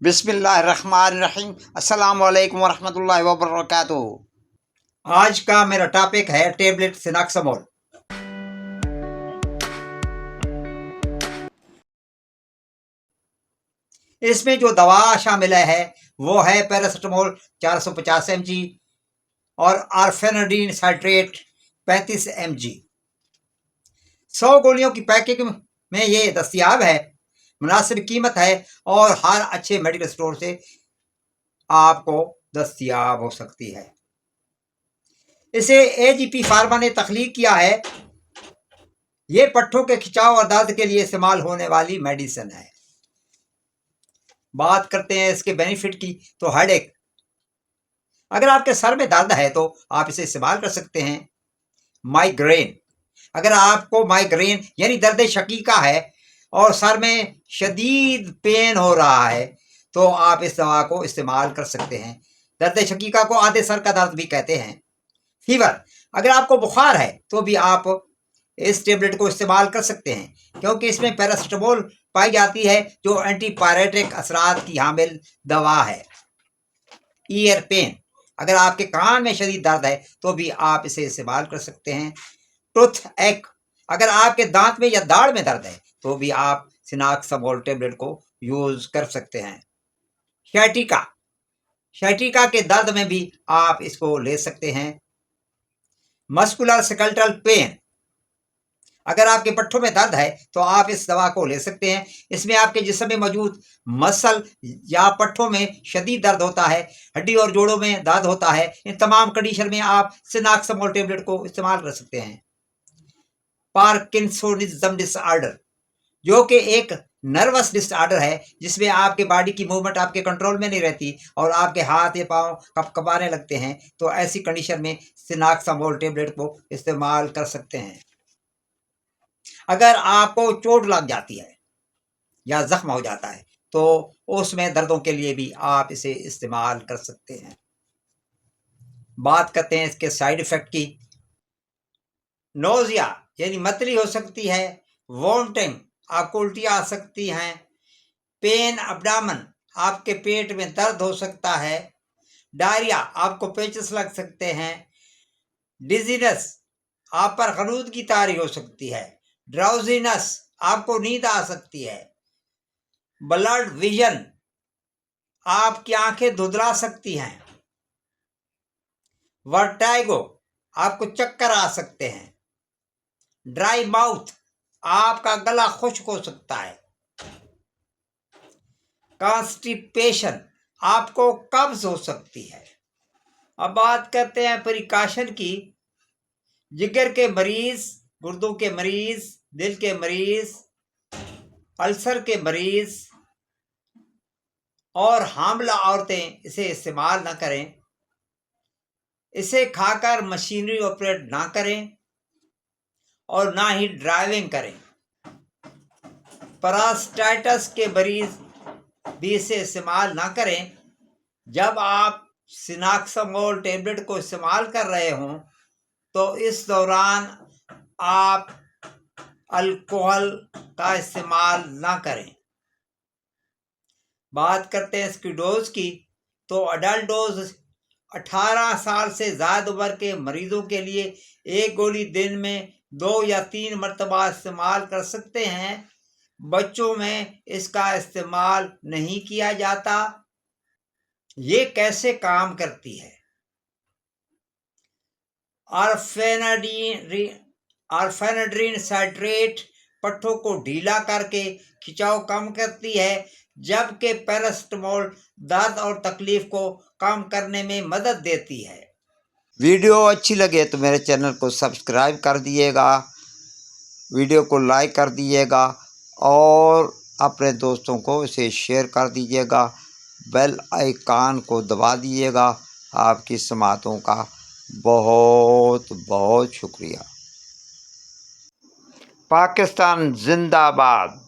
बिस्मिल्लाहिर्रहमानिर्रहीम। अस्सलाम वालेकुम वरहमतुल्लाहि वबरकातुहू। आज का मेरा टॉपिक है टेबलेट सिनाक्सामोल। इसमें जो दवा शामिल है वो है पैरासिटामोल 450 mg और आर्फेनाडीन साइट्रेट 35 mg। 100 गोलियों की पैकिंग में ये दस्तियाब है। मुनासिब कीमत है और हर अच्छे मेडिकल स्टोर से आपको दस्तियाब हो सकती है। इसे एजीपी फार्मा ने तख्लीक किया है। ये पट्ठों के खिंचाव और दर्द के लिए इस्तेमाल होने वाली मेडिसिन है। बात करते हैं इसके बेनिफिट की, तो हेडेक, अगर आपके सर में दर्द है तो आप इसे इस्तेमाल कर सकते हैं। माइग्रेन, अगर आपको माइग्रेन यानी दर्द शकीका है और सर में शदीद पेन हो रहा है तो आप इस दवा को इस्तेमाल कर सकते हैं। दर्द शकीका को आधे सर का दर्द भी कहते हैं। फीवर, अगर आपको बुखार है तो भी आप इस टेबलेट को इस्तेमाल कर सकते हैं क्योंकि इसमें पैरासिटामोल पाई जाती है जो एंटीपायरेटिक असरात की हामिल दवा है। ईयर पेन, अगर आपके कान में शदीद दर्द है तो भी आप इसे इस्तेमाल कर सकते हैं। टूथ एक, अगर आपके दांत में या दाढ़ में दर्द है तो भी आप सिनाक्सामोल टेबलेट को यूज कर सकते हैं। शैटिका, शैटिका के दर्द में भी आप इसको ले सकते हैं। मस्कुलर स्केलेटल पेन, अगर आपके पट्टों में दर्द है तो आप इस दवा को ले सकते हैं। इसमें आपके जिस्म में मौजूद मसल या पट्टों में शदीद दर्द होता है, हड्डी और जोड़ों में दर्द होता है, इन तमाम कंडीशन में आप सिनाक्सामोल टेबलेट को इस्तेमाल कर सकते हैं। पार्किंसोनिज्म डिसऑर्डर, जो कि एक नर्वस डिसऑर्डर है जिसमें आपके बॉडी की मूवमेंट आपके कंट्रोल में नहीं रहती और आपके हाथ या पांव कपकपाने लगते हैं, तो ऐसी कंडीशन में सिनाक्सामोल टेबलेट को इस्तेमाल कर सकते हैं। अगर आपको चोट लग जाती है या जख्म हो जाता है तो उसमें दर्दों के लिए भी आप इसे इस्तेमाल कर सकते हैं। बात करते हैं इसके साइड इफेक्ट की। नोजिया यानी मतली हो सकती है। वोमिटिंग, आपको उल्टियाँ आ सकती हैं। पेन अब्डामन, आपके पेट में दर्द हो सकता है। डायरिया, आपको पेचिस लग सकते हैं। डिजीनेस, आप पर खनूदगी तारी हो सकती है। ड्राउजीनेस, आपको नींद आ सकती है। ब्लड विजन, आपकी आंखें धुंधला सकती हैं। वर्टाइगो, आपको चक्कर आ सकते हैं। ड्राई माउथ, आपका गला खुश्क हो सकता है। कॉन्स्टिपेशन, आपको कब्ज हो सकती है। अब बात करते हैं प्रिकॉशन की। जिगर के मरीज, गुर्दों के मरीज, दिल के मरीज, अल्सर के मरीज और हामला औरतें इसे इस्तेमाल ना करें। इसे खाकर मशीनरी ऑपरेट ना करें और ना ही ड्राइविंग करें। पेरास्टाइटिस के मरीज भी इसे इस्तेमाल ना करें। जब आप सिनाक्सामोल टेबलेट को इस्तेमाल कर रहे हों तो इस दौरान आप अल्कोहल का इस्तेमाल ना करें। बात करते हैं इसकी डोज की, तो अडल्ट डोज 18 साल से ज़्यादा उम्र के मरीजों के लिए एक गोली दिन में 2 या 3 मरतबा इस्तेमाल कर सकते हैं। बच्चों में इसका इस्तेमाल नहीं किया जाता। ये कैसे काम करती है? आर्फेनाड्रीन साइट्रेट पट्ठों को ढीला करके खिंचाव कम करती है, जबकि पैरासिटामोल दर्द और तकलीफ को कम करने में मदद देती है। वीडियो अच्छी लगे तो मेरे चैनल को सब्सक्राइब कर दिएगा, वीडियो को लाइक कर दीजिएगा और अपने दोस्तों को इसे शेयर कर दीजिएगा। बेल आइकन को दबा दीजिएगा। आपकी समातों का बहुत बहुत शुक्रिया। पाकिस्तान जिंदाबाद।